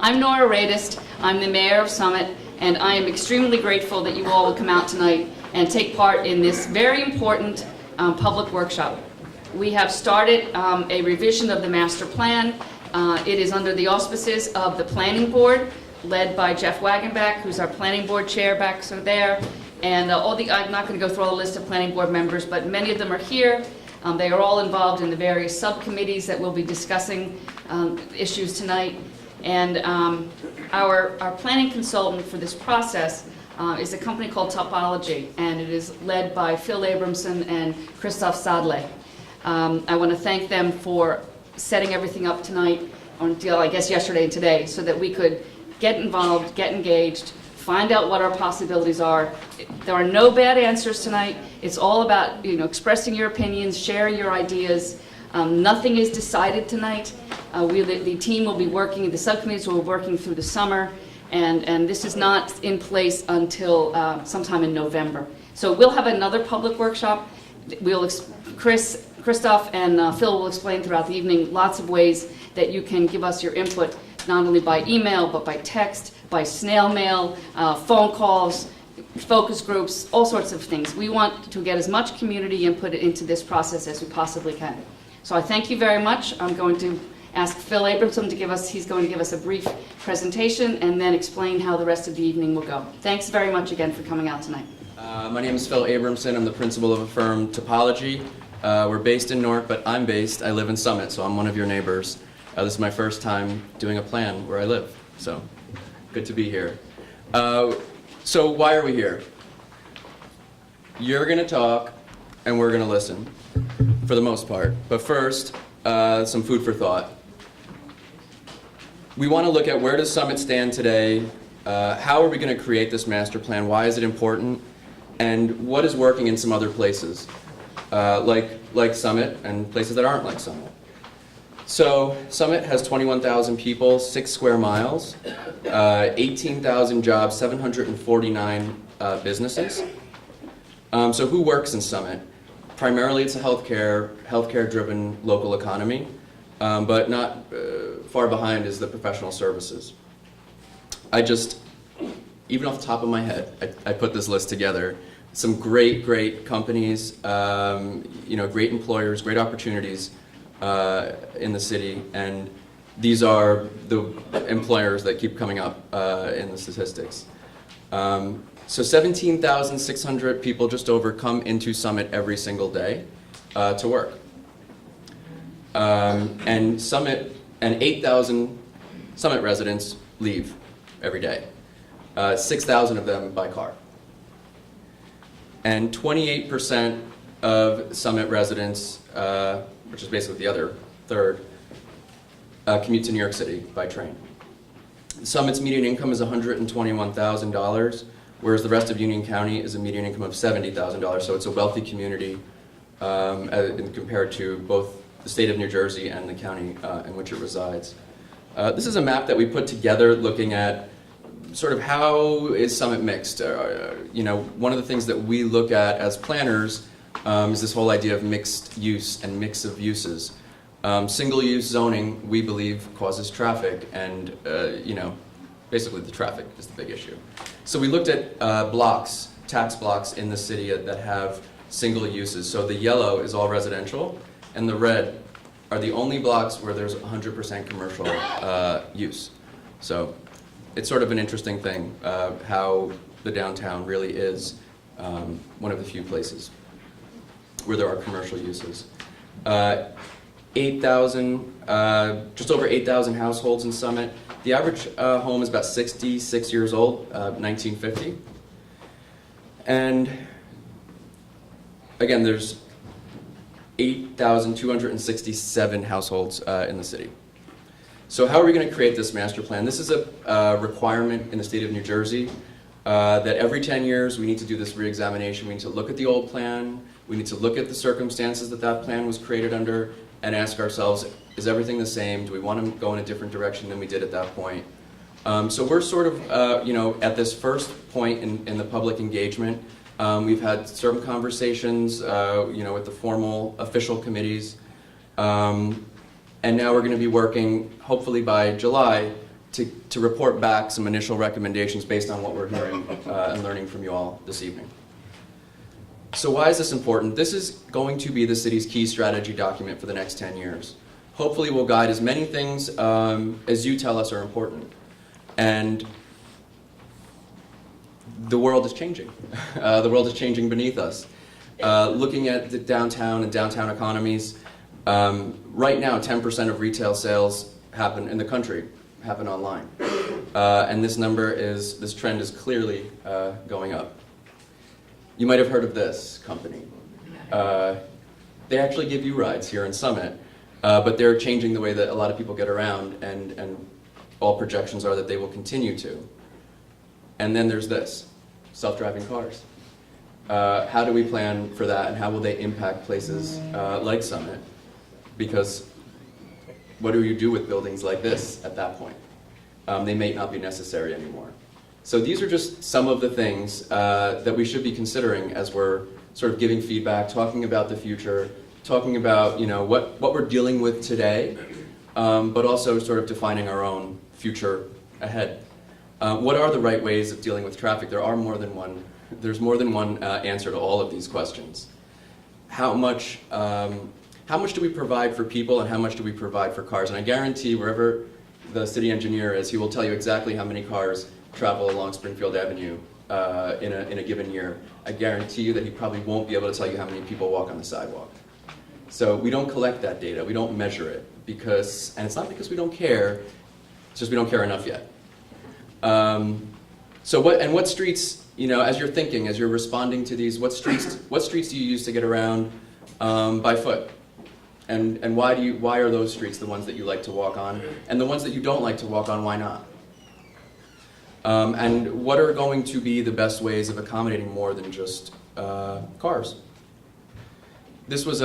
I'm Nora Radist. I'm the mayor of Summit, and I am extremely grateful that you all will come out tonight and take part in this very important public workshop. We have started a revision of the master plan. It is under the auspices of the planning board, led by Jeff Wagenbach, who's our planning board chair back there. And I'm not going to go through all the list of planning board members, but many of them are here. They are all involved in the various subcommittees that will be discussing issues tonight. And our planning consultant for this process is a company called Topology, and it is led by Phil Abramson and Christoph Sadle. I want to thank them for setting everything up tonight, until I guess yesterday and today, so that we could get involved, get engaged, find out what our possibilities are. There are no bad answers tonight. It's all about expressing your opinions, sharing your ideas. Nothing is decided tonight. The team will be working, the subcommittees will be working through the summer, and this is not in place until sometime in November. So we'll have another public workshop. Christoph and Phil will explain throughout the evening lots of ways that you can give us your input, not only by email, but by text, by snail mail, phone calls, focus groups, all sorts of things. We want to get as much community input into this process as we possibly can. So I thank you very much. I'm going to ask Phil Abramson to he's going to give us a brief presentation and then explain how the rest of the evening will go. Thanks very much again for coming out tonight. My name is Phil Abramson. I'm the principal of a firm, Topology. We're based in Newark, but I live in Summit, so I'm one of your neighbors. This is my first time doing a plan where I live, so good to be here. So why are we here? You're going to talk, and we're going to listen, for the most part. But first, some food for thought. We want to look at where does Summit stand today, how are we going to create this master plan, why is it important, and what is working in some other places, like Summit and places that aren't like Summit. So Summit has 21,000 people, 6 square miles, 18,000 jobs, 749 businesses. So who works in Summit? Primarily it's a healthcare-driven local economy, but not far behind is the professional services. Even off the top of my head, I put this list together. Some great companies, great employers, great opportunities in the city, and these are the employers that keep coming up in the statistics. So 17,600 people, just over, come into Summit every single day to work. And 8,000 Summit residents leave every day. 6,000 of them by car. And 28% of Summit residents, which is basically the other third, commute to New York City by train. Summit's median income is $121,000, whereas the rest of Union County is a median income of $70,000, so it's a wealthy community compared to both the state of New Jersey and the county in which it resides. This is a map that we put together looking at sort of how is Summit mixed. One of the things that we look at as planners is this whole idea of mixed use and mix of uses. Single-use zoning, we believe, causes traffic, and basically the traffic is the big issue. So we looked at tax blocks in the city that have single uses. So the yellow is all residential, and the red are the only blocks where there's 100% commercial use. So it's sort of an interesting thing how the downtown really is one of the few places where there are commercial uses. 8,000, just over 8,000 households in Summit. The average home is about 66 years old, 1950. And again, there's 8,267 households in the city. So how are we going to create this master plan? This is a requirement in the state of New Jersey that every 10 years we need to do this re-examination. We need to look at the old plan. We need to look at the circumstances that plan was created under and ask ourselves, is everything the same? Do we want to go in a different direction than we did at that point? So we're sort of, at this first point in the public engagement. We've had certain conversations, with the formal official committees. And now we're going to be working, hopefully by July, to report back some initial recommendations based on what we're hearing and learning from you all this evening. So why is this important? This is going to be the city's key strategy document for the next 10 years. Hopefully we'll guide as many things as you tell us are important. And the world is changing. The world is changing beneath us. Looking at the downtown and downtown economies, right now 10% of retail sales happen in the country happen online. And this trend is clearly going up. You might have heard of this company. They actually give you rides here in Summit, but they're changing the way that a lot of people get around, and all projections are that they will continue to. And then there's this, self-driving cars. How do we plan for that, and how will they impact places like Summit? Because what do you do with buildings like this at that point? They may not be necessary anymore. So these are just some of the things that we should be considering as we're sort of giving feedback, talking about the future, talking about what we're dealing with today, but also sort of defining our own future ahead. What are the right ways of dealing with traffic? There's more than one answer to all of these questions. How much do we provide for people, and how much do we provide for cars? And I guarantee wherever the city engineer is, he will tell you exactly how many cars travel along Springfield Avenue in a given year. I guarantee you that he probably won't be able to tell you how many people walk on the sidewalk. So we don't collect that data, we don't measure it, and it's not because we don't care, it's just we don't care enough yet. What streets, as you're thinking, as you're responding to these, what streets do you use to get around by foot? And why are those streets the ones that you like to walk on? And the ones that you don't like to walk on, why not? And what are going to be the best ways of accommodating more than just cars? This was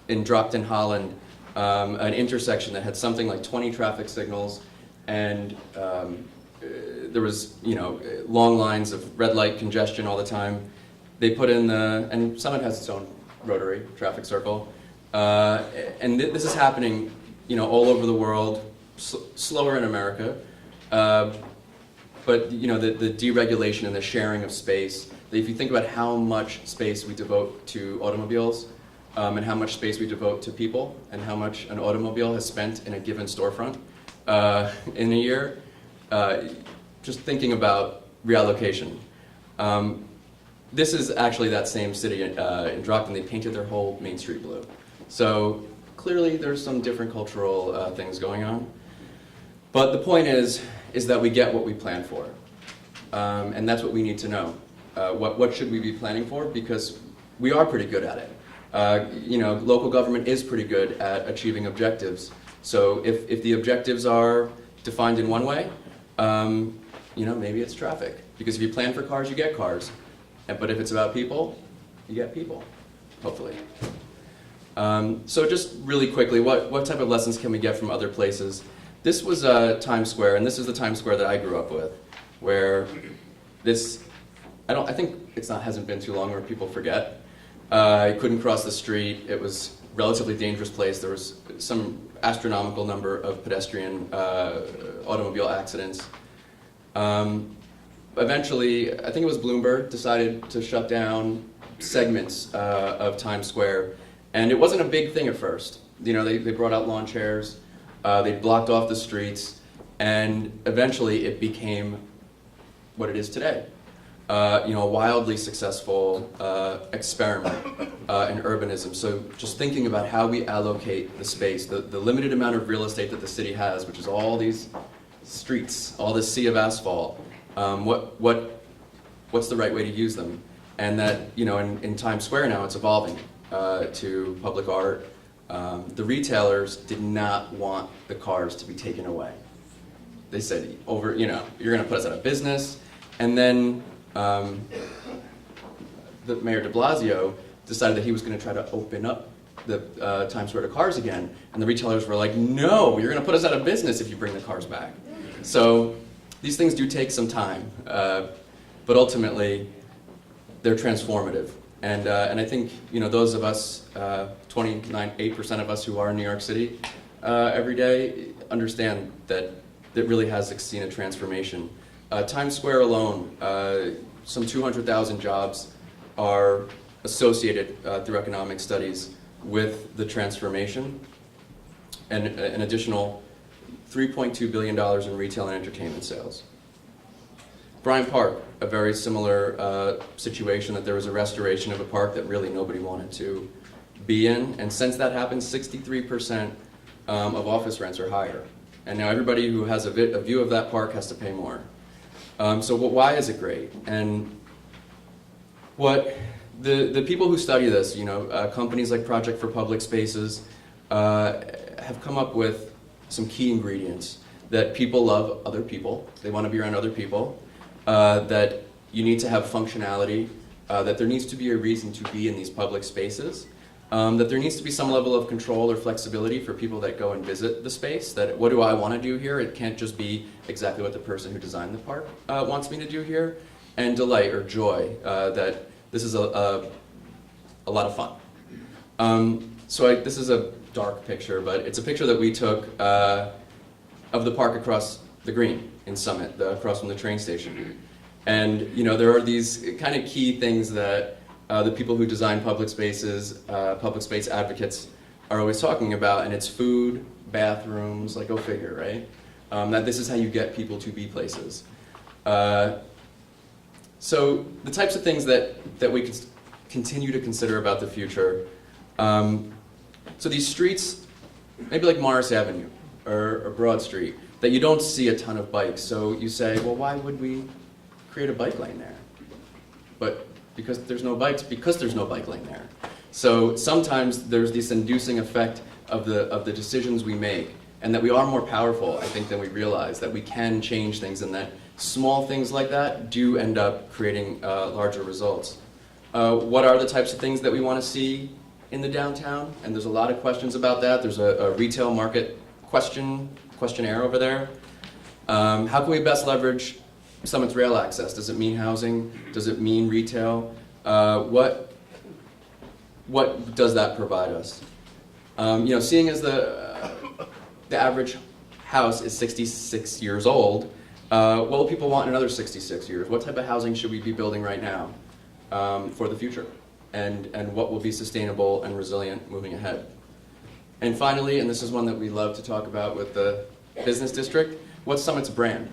in Dropton, Holland, an intersection that had something like 20 traffic signals, and there was long lines of red light congestion all the time. They put in and Summit has its own rotary traffic circle, and this is happening all over the world, slower in America. But the deregulation and the sharing of space, if you think about how much space we devote to automobiles, and how much space we devote to people, and how much an automobile has spent in a given storefront in a year, just thinking about reallocation. This is actually that same city in Dropton. They painted their whole Main Street blue. So clearly there's some different cultural things going on. But the point is that we get what we plan for. And that's what we need to know. What should we be planning for? Because we are pretty good at it. Local government is pretty good at achieving objectives. So if the objectives are defined in one way, maybe it's traffic. Because if you plan for cars, you get cars. But if it's about people, you get people, hopefully. So just really quickly, what type of lessons can we get from other places? This was Times Square, and this is the Times Square that I grew up with, where I think it hasn't been too long where people forget. You couldn't cross the street. It was a relatively dangerous place. There was some astronomical number of pedestrian automobile accidents. Eventually, I think it was Bloomberg, decided to shut down segments of Times Square, and it wasn't a big thing at first. They brought out lawn chairs, they blocked off the streets, and eventually it became what it is today. A wildly successful experiment in urbanism. So just thinking about how we allocate the space, the limited amount of real estate that the city has, which is all these streets, all this sea of asphalt. What's the right way to use them? And that, in Times Square now, it's evolving to public art. The retailers did not want the cars to be taken away. They said, you're going to put us out of business. And then the Mayor de Blasio decided that he was going to try to open up the Times Square to cars again. And the retailers were like, no, you're going to put us out of business if you bring the cars back. So these things do take some time, but ultimately they're transformative. And I think those of us, 8% of us who are in New York City, every day understand that it really has seen a transformation. Times Square alone, some 200,000 jobs are associated through economic studies with the transformation, and an additional $3.2 billion in retail and entertainment sales. Bryant Park, a very similar situation, that there was a restoration of a park that really nobody wanted to be in, and since that happened, 63% of office rents are higher. And now everybody who has a view of that park has to pay more. So why is it great? And what the people who study this, companies like Project for Public Spaces, have come up with some key ingredients. That people love other people, they want to be around other people, that you need to have functionality, that there needs to be a reason to be in these public spaces, that there needs to be some level of control or flexibility for people that go and visit the space, that what do I want to do here? It can't just be exactly what the person who designed the park wants me to do here, and delight or joy, that this is a lot of fun. This is a dark picture, but it's a picture that we took of the park across the green in Summit, across from the train station. And there are these kind of key things that the people who design public spaces, public space advocates, are always talking about, and it's food, bathrooms, like go figure, right? That this is how you get people to be places. So the types of things that we can continue to consider about the future. So these streets, maybe like Morris Avenue or Broad Street, that you don't see a ton of bikes. So you say, well, why would we create a bike lane there? But because there's no bikes, because there's no bike lane there. So sometimes there's this inducing effect of the decisions we make, and that we are more powerful, I think, than we realize, that we can change things, and that small things like that do end up creating larger results. What are the types of things that we want to see in the downtown? And there's a lot of questions about that. There's a retail market questionnaire over there. How can we best leverage Summit's rail access? Does it mean housing? Does it mean retail? What does that provide us? Seeing as the average house is 66 years old, what will people want in another 66 years? What type of housing should we be building right now for the future? And what will be sustainable and resilient moving ahead? And finally, and this is one that we love to talk about with the business district, what's Summit's brand?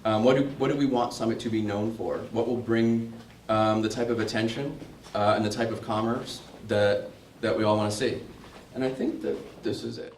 What do we want Summit to be known for? What will bring the type of attention and the type of commerce that we all want to see? And I think that this is it.